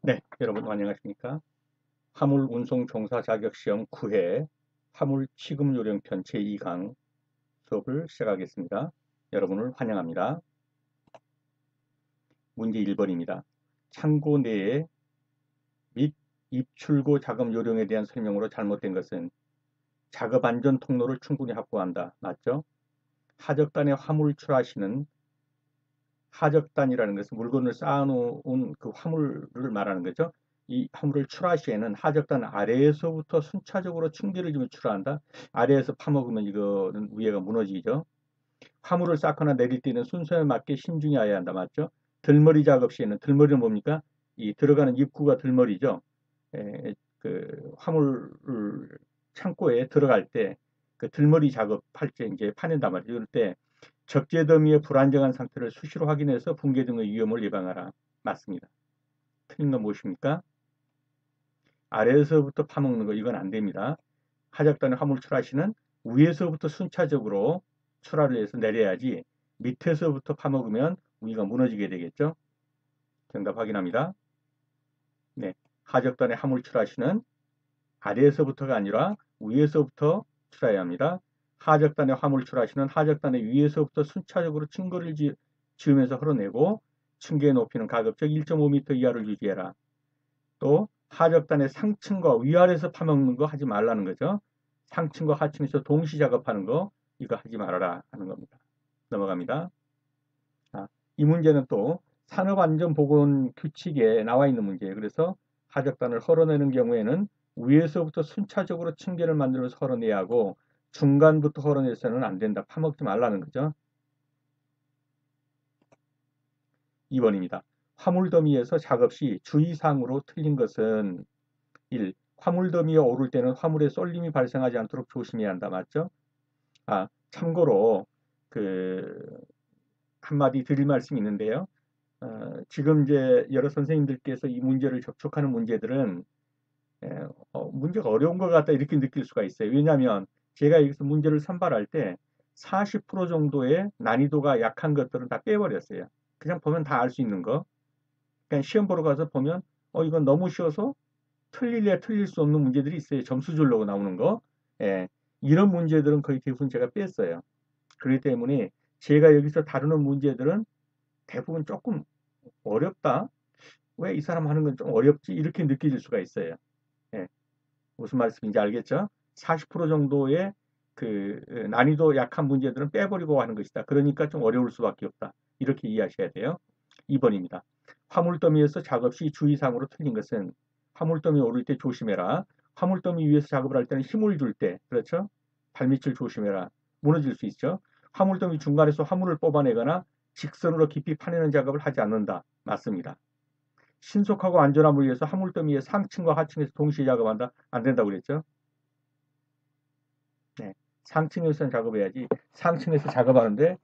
네, 여러분 안녕하십니까? 화물 운송 종사 자격 시험 9회 화물 취급 요령편 제2강 수업을 시작하겠습니다. 여러분을 환영합니다. 문제 1번입니다. 창고 내에 및 입출고 작업 요령에 대한 설명으로 잘못된 것은 작업 안전 통로를 충분히 확보한다. 맞죠? 하적단에 화물 출하시는 하적단이라는 것은 물건을 쌓아놓은 그 화물을 말하는 거죠. 이 화물을 출하 시에는 하적단 아래에서부터 순차적으로 층계를 주며 출하한다. 아래에서 파먹으면 이거는 위에가 무너지죠. 화물을 쌓거나 내릴 때는 순서에 맞게 신중히 해야 한다. 맞죠? 들머리 작업 시에는 들머리는 뭡니까? 이 들어가는 입구가 들머리죠. 그 화물 창고에 들어갈 때 그 들머리 작업할 때 이제 파낸단 말이죠. 이럴 때 적재 더미의 불안정한 상태를 수시로 확인해서 붕괴 등의 위험을 예방하라. 맞습니다. 틀린 건 무엇입니까? 아래에서부터 파먹는 거 이건 안 됩니다. 하작단의 화물 출하시는 위에서부터 순차적으로 출하를 해서 내려야지 밑에서부터 파먹으면 위가 무너지게 되겠죠. 정답 확인합니다. 네, 하적단의 화물 출하시는 아래에서부터가 아니라 위에서부터 출하해야 합니다. 하적단의 화물 출하시는 하적단의 위에서부터 순차적으로 층거를 지으면서 흘러내고 층계의 높이는 가급적 1.5m 이하를 유지해라. 또 하적단의 상층과 위아래에서 파먹는 거 하지 말라는 거죠. 상층과 하층에서 동시 작업하는 거 이거 하지 말아라 하는 겁니다. 넘어갑니다. 이 문제는 또 산업안전보건 규칙에 나와 있는 문제예요. 그래서 하적단을 헐어내는 경우에는 위에서부터 순차적으로 층계를 만들어서 헐어내야 하고 중간부터 헐어내서는 안 된다. 파먹지 말라는 거죠. 2번입니다. 화물더미에서 작업 시 주의사항으로 틀린 것은 1. 화물더미에 오를 때는 화물에 쏠림이 발생하지 않도록 조심해야 한다. 맞죠? 참고로 그 한마디 드릴 말씀이 있는데요. 지금 이제 여러 선생님들께서 이 문제를 접촉하는 문제들은 문제가 어려운 것 같다 이렇게 느낄 수가 있어요. 왜냐하면 제가 여기서 문제를 선발할 때 40% 정도의 난이도가 약한 것들은 다 빼버렸어요. 그냥 보면 다 알 수 있는 거. 그냥 시험 보러 가서 보면 이건 너무 쉬워서 틀릴래 틀릴 수 없는 문제들이 있어요. 점수 주려고 나오는 거. 예, 이런 문제들은 거의 대부분 제가 뺐어요. 그렇기 때문에 제가 여기서 다루는 문제들은 대부분 조금 어렵다. 왜 이 사람 하는 건 좀 어렵지? 이렇게 느껴질 수가 있어요. 예, 무슨 말씀인지 알겠죠? 40% 정도의 그 난이도 약한 문제들은 빼버리고 하는 것이다. 그러니까 좀 어려울 수밖에 없다. 이렇게 이해하셔야 돼요. 2번입니다. 화물더미에서 작업 시 주의사항으로 틀린 것은 화물더미 오를 때 조심해라. 화물더미 위에서 작업을 할 때는 힘을 줄 때, 그렇죠? 발밑을 조심해라. 무너질 수 있죠. 화물더미 중간에서 화물을 뽑아내거나 직선으로 깊이 파내는 작업을 하지 않는다. 맞습니다. 신속하고 안전함을 위해서 화물더미의 상층과 하층에서 동시에 작업한다? 안 된다고 그랬죠? 네. 상층에서 작업해야지. 상층에서 작업하는데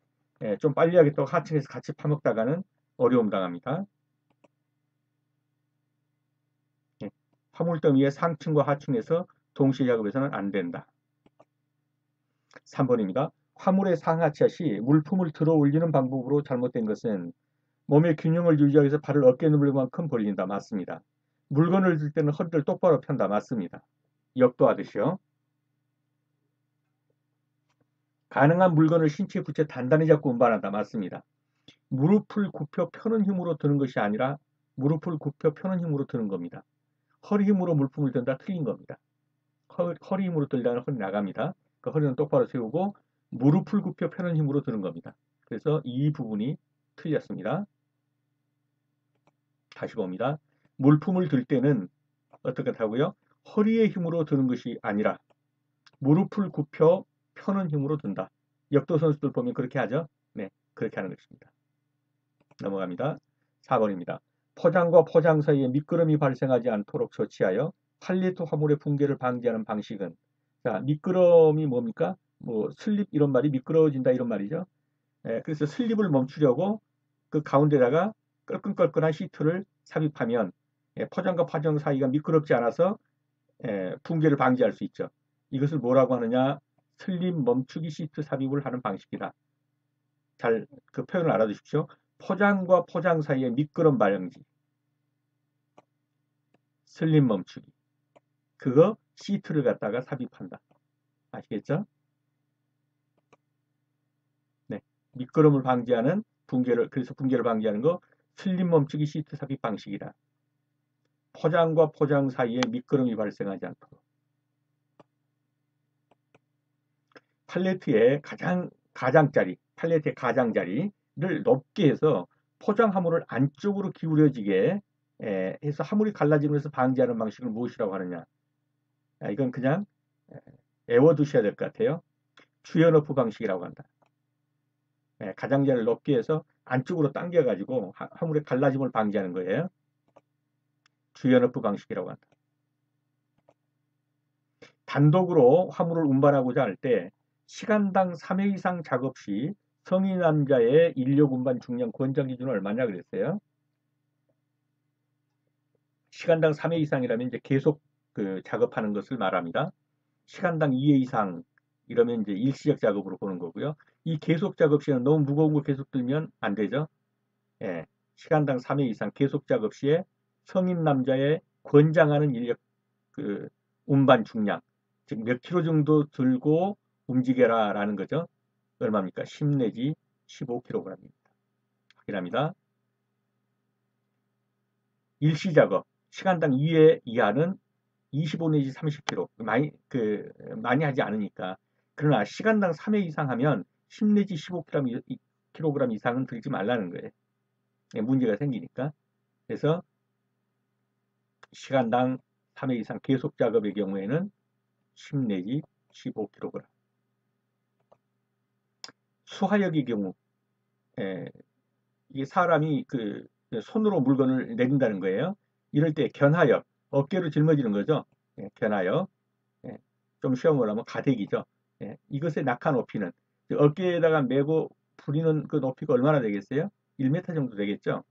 좀 빨리 하겠다고 하층에서 같이 파먹다가는 어려움 당합니다. 네. 화물더미의 상층과 하층에서 동시에 작업해서는 안 된다. 3번입니다. 화물의 상하차 시 물품을 들어 올리는 방법으로 잘못된 것은 몸의 균형을 유지하기 위해서 발을 어깨 넓을 만큼 벌린다. 맞습니다. 물건을 들 때는 허리를 똑바로 편다. 맞습니다. 역도하듯이요. 가능한 물건을 신체에 붙여 단단히 잡고 운반한다. 맞습니다. 무릎을 굽혀 펴는 힘으로 드는 것이 아니라 무릎을 굽혀 펴는 힘으로 드는 겁니다. 허리 힘으로 물품을 든다 틀린 겁니다. 허리 힘으로 들다가 허리 나갑니다. 그 허리는 똑바로 세우고 무릎을 굽혀 펴는 힘으로 드는 겁니다. 그래서 이 부분이 틀렸습니다. 다시 봅니다. 물품을 들 때는 어떻게 하고요? 허리의 힘으로 드는 것이 아니라 무릎을 굽혀 펴는 힘으로 든다. 역도 선수들 보면 그렇게 하죠? 네, 그렇게 하는 것입니다. 넘어갑니다. 4번입니다. 포장과 포장 사이에 미끄럼이 발생하지 않도록 조치하여 팔레트 화물의 붕괴를 방지하는 방식은 자, 미끄럼이 뭡니까? 뭐 슬립 이런 말이 미끄러워진다 이런 말이죠. 그래서 슬립을 멈추려고 그 가운데다가 끌끈끌끈한 시트를 삽입하면 포장과 포장 사이가 미끄럽지 않아서 붕괴를 방지할 수 있죠. 이것을 뭐라고 하느냐? 슬립 멈추기 시트 삽입을 하는 방식이다. 잘 그 표현을 알아두십시오. 포장과 포장 사이의 미끄럼 발생지. 슬림 멈추기. 그거 시트를 갖다가 삽입한다. 아시겠죠? 네. 미끄럼을 방지하는 그래서 붕괴를 방지하는 거 슬림 멈추기 시트 삽입 방식이다. 포장과 포장 사이에 미끄럼이 발생하지 않도록. 팔레트의 팔레트의 가장자리를 높게 해서 포장 화물을 안쪽으로 기울여지게 해서 화물이 갈라지면서 방지하는 방식을 무엇이라고 하느냐. 이건 그냥 외워두셔야 될 것 같아요. 주연어프 방식이라고 한다. 가장자리를 높게 해서 안쪽으로 당겨가지고 화물의 갈라짐을 방지하는 거예요. 주연어프 방식이라고 한다. 단독으로 화물을 운반하고자 할 때 시간당 3회 이상 작업 시 성인 남자의 인력 운반 중량 권장 기준은 얼마냐 그랬어요. 시간당 3회 이상이라면 이제 계속 작업하는 것을 말합니다. 시간당 2회 이상 이러면 이제 일시적 작업으로 보는 거고요. 이 계속 작업 시는 너무 무거운 거 계속 들면 안 되죠. 예, 시간당 3회 이상 계속 작업 시에 성인 남자의 권장하는 인력 운반 중량, 즉 몇 킬로 정도 들고 움직여라 라는 거죠. 얼마입니까? 10 내지 15kg입니다. 확인합니다. 일시 작업, 시간당 2회 이하는 25 내지 30kg. 많이 하지 않으니까. 그러나 시간당 3회 이상 하면 10 내지 15kg 이상은 들지 말라는 거예요. 문제가 생기니까. 그래서 시간당 3회 이상 계속 작업의 경우에는 10 내지 15kg. 수하역의 경우, 이게 사람이 손으로 물건을 내린다는 거예요. 이럴 때 견하역, 어깨로 짊어지는 거죠. 견하역. 좀 쉬운 하면 가대기죠. 이것의 낙하 높이는 어깨에다가 메고 부리는 그 높이가 얼마나 되겠어요? 1m 정도 되겠죠.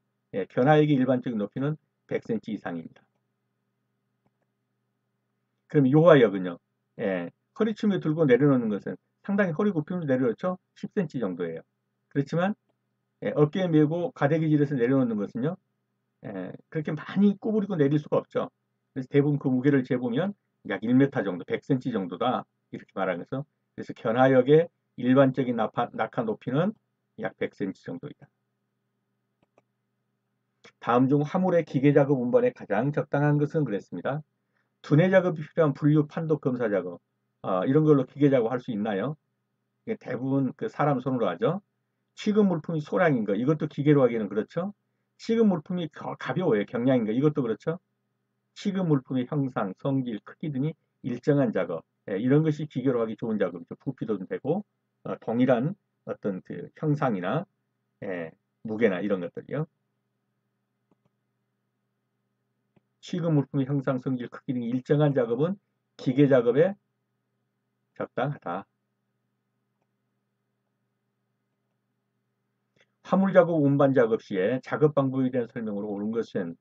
견하역의 일반적인 높이는 100cm 이상입니다. 그럼 요하역은요. 허리춤에 들고 내려놓는 것은 상당히 허리 굽히면서 내려놓죠. 10cm 정도예요. 그렇지만 어깨에 메고 가대기질에서 내려놓는 것은요. 그렇게 많이 구부리고 내릴 수가 없죠. 그래서 대부분 그 무게를 재보면 약 1m 정도, 100cm 정도다 이렇게 말하면서 그래서 견하역의 일반적인 낙하 높이는 약 100cm 정도이다. 다음 중 화물의 기계작업 운반에 가장 적당한 것은 그랬습니다. 두뇌 작업이 필요한 분류, 판독, 검사 작업 이런 걸로 기계작업 할 수 있나요? 대부분 사람 손으로 하죠. 취급 물품이 소량인 거 이것도 기계로 하기는 그렇죠. 취급 물품이 가벼워요. 경량인 거 이것도 그렇죠. 취급 물품의 형상, 성질, 크기 등이 일정한 작업 이런 것이 기계로 하기 좋은 작업이죠. 부피도 되고 동일한 어떤 형상이나 무게나 이런 것들이요. 취급 물품의 형상, 성질, 크기 등이 일정한 작업은 기계 작업에 적당하다. 화물 작업, 운반 작업 시에 작업 방법에 대한 설명으로 옳은 것은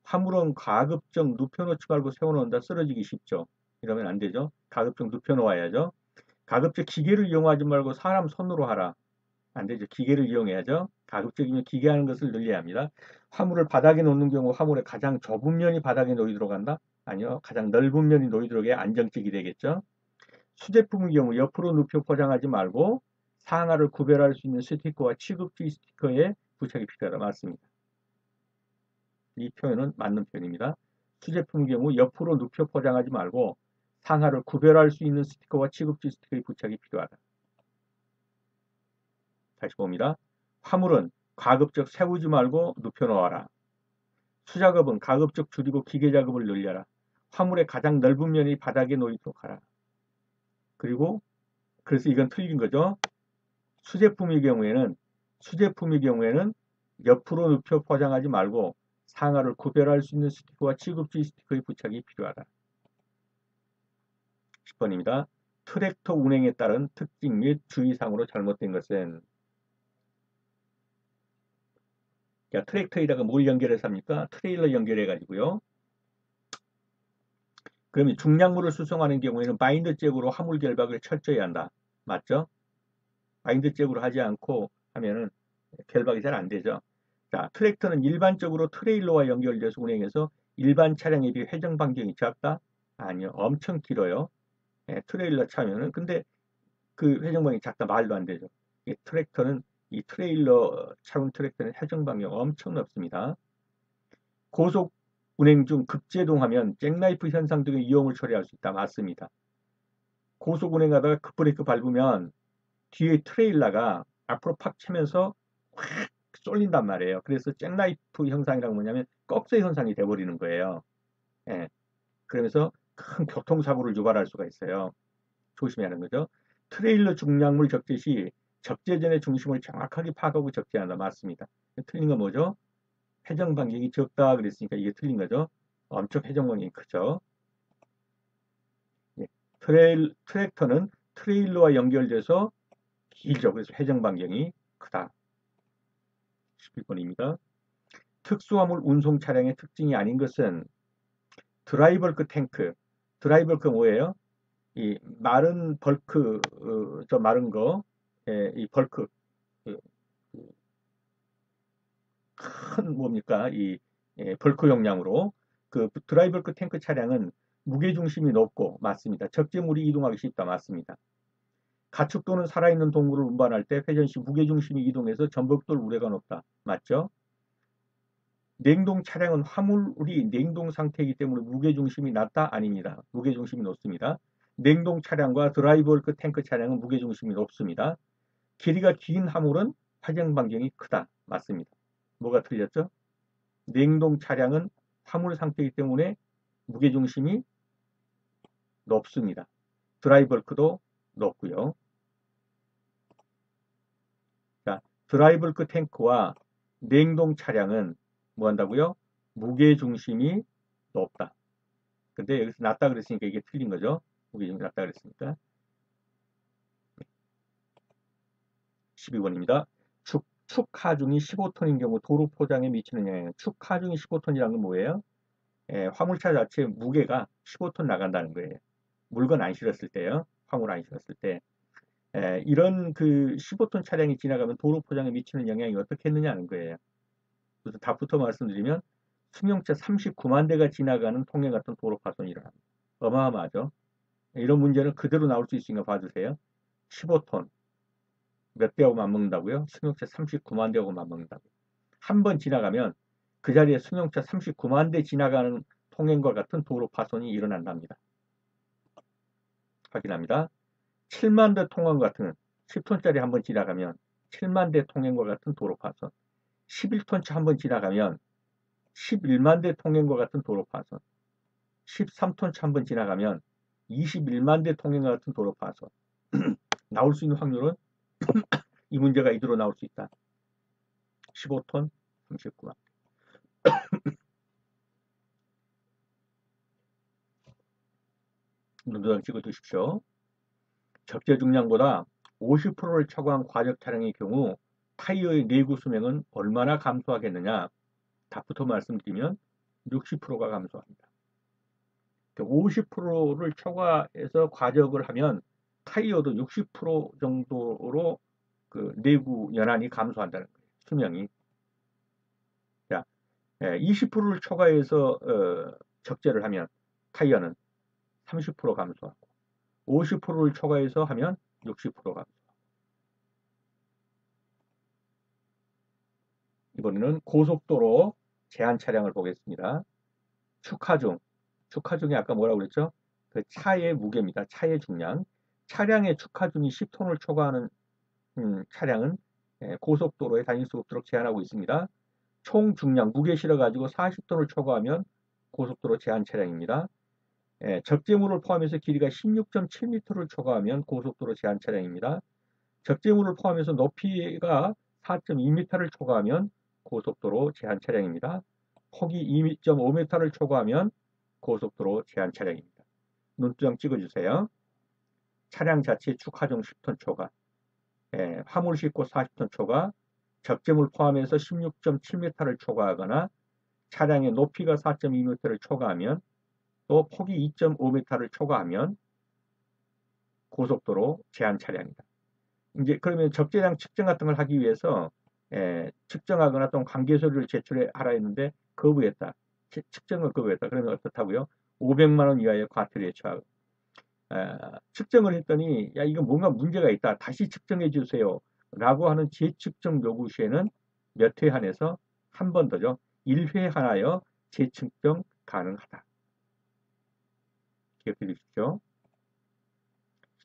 화물은 가급적 눕혀놓지 말고 세워놓는다. 쓰러지기 쉽죠. 이러면 안 되죠. 가급적 눕혀놓아야죠. 가급적 기계를 이용하지 말고 사람 손으로 하라. 안 되죠. 기계를 이용해야죠. 가급적이면 기계하는 것을 늘려야 합니다. 화물을 바닥에 놓는 경우 화물의 가장 좁은 면이 바닥에 놓이도록 한다? 아니요. 가장 넓은 면이 놓이도록 해야 안정적이 되겠죠. 수제품의 경우 옆으로 눕혀 포장하지 말고 상하를 구별할 수 있는 스티커와 취급지 스티커에 부착이 필요하다. 맞습니다. 이 표현은 맞는 표현입니다. 수제품의 경우 옆으로 눕혀 포장하지 말고 상하를 구별할 수 있는 스티커와 취급지 스티커의 부착이 필요하다. 다시 봅니다. 화물은 가급적 세우지 말고 눕혀 놓아라. 수작업은 가급적 줄이고 기계작업을 늘려라. 화물의 가장 넓은 면이 바닥에 놓이도록 하라. 그리고 그래서 이건 틀린 거죠. 수제품의 경우에는 옆으로 눕혀 포장하지 말고 상하를 구별할 수 있는 스티커와 취급지 스티커의 부착이 필요하다. 10번입니다. 트랙터 운행에 따른 특징 및 주의사항으로 잘못된 것은 트랙터에다가 뭘 연결해서 합니까? 트레일러 연결해 가지고요. 그러면 중량물을 수송하는 경우에는 바인더 잭으로 화물 결박을 철저히 한다. 맞죠? 바인더 잭으로 하지 않고 하면은 결박이 잘 안 되죠. 자, 트랙터는 일반적으로 트레일러와 연결돼서 운행해서 일반 차량에 비해 회전 반경이 작다? 아니요. 엄청 길어요. 예, 트레일러 차면은. 근데 그 회전 반경이 작다 말도 안 되죠. 이 트랙터는 이 트레일러 차군 트랙터는 회전 반경이 엄청 넓습니다. 고속 운행 중 급제동하면 잭나이프 현상 등의 위험을 초래할 수 있다. 맞습니다. 고속 운행하다가 급브레이크 밟으면 뒤에 트레일러가 앞으로 팍 치면서 확 쏠린단 말이에요. 그래서 잭나이프 현상이라고 뭐냐면 꺽쇠 현상이 돼버리는 거예요. 예. 그러면서 큰 교통사고를 유발할 수가 있어요. 조심해야 하는 거죠. 트레일러 중량물 적재 시 적재전의 중심을 정확하게 파악하고 적재한다. 맞습니다. 틀린 건 뭐죠? 회전 반경이 적다 그랬으니까 이게 틀린 거죠. 엄청 회전 반경이 크죠. 예. 트랙터는 트레일러와 연결돼서 길죠. 그래서 회전 반경이 크다. 11번입니다. 특수화물 운송 차량의 특징이 아닌 것은 드라이벌크 탱크. 드라이벌크 뭐예요? 이 마른 벌크, 저 마른 거, 예, 이 벌크, 그, 큰 뭡니까? 이 예, 벌크 용량으로 그 드라이벌크 탱크 차량은 무게 중심이 높고 맞습니다. 적재물이 이동하기 쉽다 맞습니다. 가축 또는 살아있는 동물을 운반할 때 회전 시 무게 중심이 이동해서 전복될 우려가 높다. 맞죠? 냉동 차량은 화물이 냉동 상태이기 때문에 무게중심이 낮다? 아닙니다. 무게중심이 높습니다. 냉동 차량과 드라이버워크 탱크 차량은 무게중심이 높습니다. 길이가 긴 화물은 회전 반경이 크다. 맞습니다. 뭐가 틀렸죠? 냉동 차량은 화물 상태이기 때문에 무게중심이 높습니다. 드라이버워크도 높고요. 자, 드라이버워크 탱크와 냉동 차량은 뭐 한다고요? 무게중심이 높다. 근데 여기서 낮다 그랬으니까 이게 틀린 거죠. 무게중심이 낮다 그랬으니까. 12번입니다. 축 하중이 15톤인 경우 도로 포장에 미치는 영향. 축 하중이 15톤이라는 건 뭐예요? 예, 화물차 자체 무게가 15톤 나간다는 거예요. 물건 안 실었을 때요. 화물 안 실었을 때. 예, 이런 그 15톤 차량이 지나가면 도로 포장에 미치는 영향이 어떻게 했느냐는 거예요. 그래서 답부터 말씀드리면 승용차 39만 대가 지나가는 통행 같은 도로 파손이 일어납니다. 어마어마하죠. 이런 문제는 그대로 나올 수 있으니까 봐주세요. 15톤 몇 대하고 맞먹는다고요? 승용차 39만 대하고 맞먹는다고요. 한 번 지나가면 그 자리에 승용차 39만 대 지나가는 통행과 같은 도로 파손이 일어난답니다. 확인합니다. 7만 대 통행 같은 10톤짜리 한 번 지나가면 7만 대 통행과 같은 도로 파손. 11톤차 한 번 지나가면 11만 대 통행과 같은 도로 파손. 13톤차 한 번 지나가면 21만 대 통행과 같은 도로 파손. 나올 수 있는 확률은 이 문제가 이대로 나올 수 있다. 15톤 39만. 눈도장 찍어 두십시오. 적재 중량보다 50%를 초과한 과적 차량의 경우 타이어의 내구 수명은 얼마나 감소하겠느냐? 답부터 말씀드리면 60%가 감소합니다. 50%를 초과해서 과적을 하면 타이어도 60% 정도로 그 내구 연한이 감소한다는 거예요. 수명이. 자, 20%를 초과해서 적재를 하면 타이어는 30% 감소하고 50%를 초과해서 하면 60% 감소. 이번에는 고속도로 제한 차량을 보겠습니다. 축하중. 축하중이 아까 뭐라고 그랬죠? 그 차의 무게입니다. 차의 중량. 차량의 축하중이 10톤을 초과하는 차량은 고속도로에 다닐 수 없도록 제한하고 있습니다. 총 중량, 무게 실어가지고 40톤을 초과하면 고속도로 제한 차량입니다. 적재물을 포함해서 길이가 16.7m를 초과하면 고속도로 제한 차량입니다. 적재물을 포함해서 높이가 4.2m를 초과하면 고속도로 제한 차량입니다. 폭이 2.5m를 초과하면 고속도로 제한 차량입니다. 눈두장 찍어주세요. 차량 자체 축하중 10톤 초과, 화물 싣고 40톤 초과, 적재물 포함해서 16.7m를 초과하거나 차량의 높이가 4.2m를 초과하면 또 폭이 2.5m를 초과하면 고속도로 제한 차량이다. 이제 그러면 적재량 측정 같은 걸 하기 위해서 측정하거나 또는 관계서류를 제출하라 했는데 거부했다. 측정을 그거 했다. 그러면 어떻다고요? 500만 원 이하의 과태료에 처하고. 측정을 했더니 야 이거 뭔가 문제가 있다. 다시 측정해 주세요. 라고 하는 재측정 요구 시에는 몇 회 한해서 한 번 더죠. 1회 한하여 재측정 가능하다. 기억해 주십시오.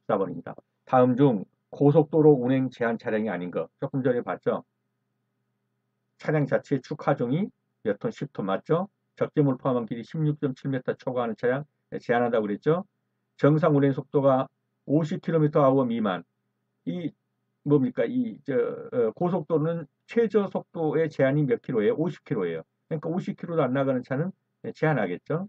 14번입니다. 다음 중 고속도로 운행 제한 차량이 아닌 것. 조금 전에 봤죠? 차량 자체의 축하종이 몇 톤, 10톤 맞죠? 적재물 포함한 길이 16.7m 초과하는 차량 제한한다고 그랬죠? 정상 운행 속도가 50km/h 미만. 이 뭡니까? 고속도로는 최저 속도의 제한이 몇 킬로예요? 50km예요. 그러니까 50km도 안 나가는 차는 제한하겠죠?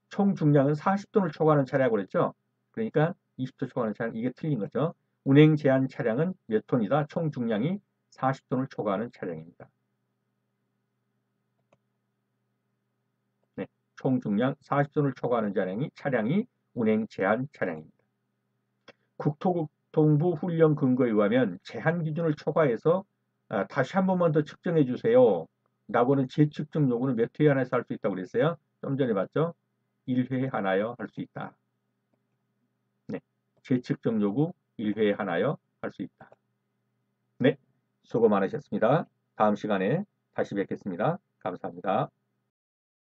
총 중량은 40톤을 초과하는 차량이라고 그랬죠? 그러니까 20톤 초과하는 차량 이게 틀린 거죠. 운행 제한 차량은 몇 톤이다? 총 중량이 40톤을 초과하는 차량입니다. 네, 총 중량 40톤을 초과하는 차량이 운행 제한 차량입니다. 국토교통부 훈련 근거에 의하면 제한 기준을 초과해서 다시 한 번만 더 측정해 주세요. 라고는 재측정 요구는 몇 회 안에서 할 수 있다고 그랬어요? 좀 전에 봤죠? 1회 하나여 할 수 있다. 네, 재측정 요구 1회 하나여 할 수 있다. 네, 수고 많으셨습니다. 다음 시간에 다시 뵙겠습니다. 감사합니다.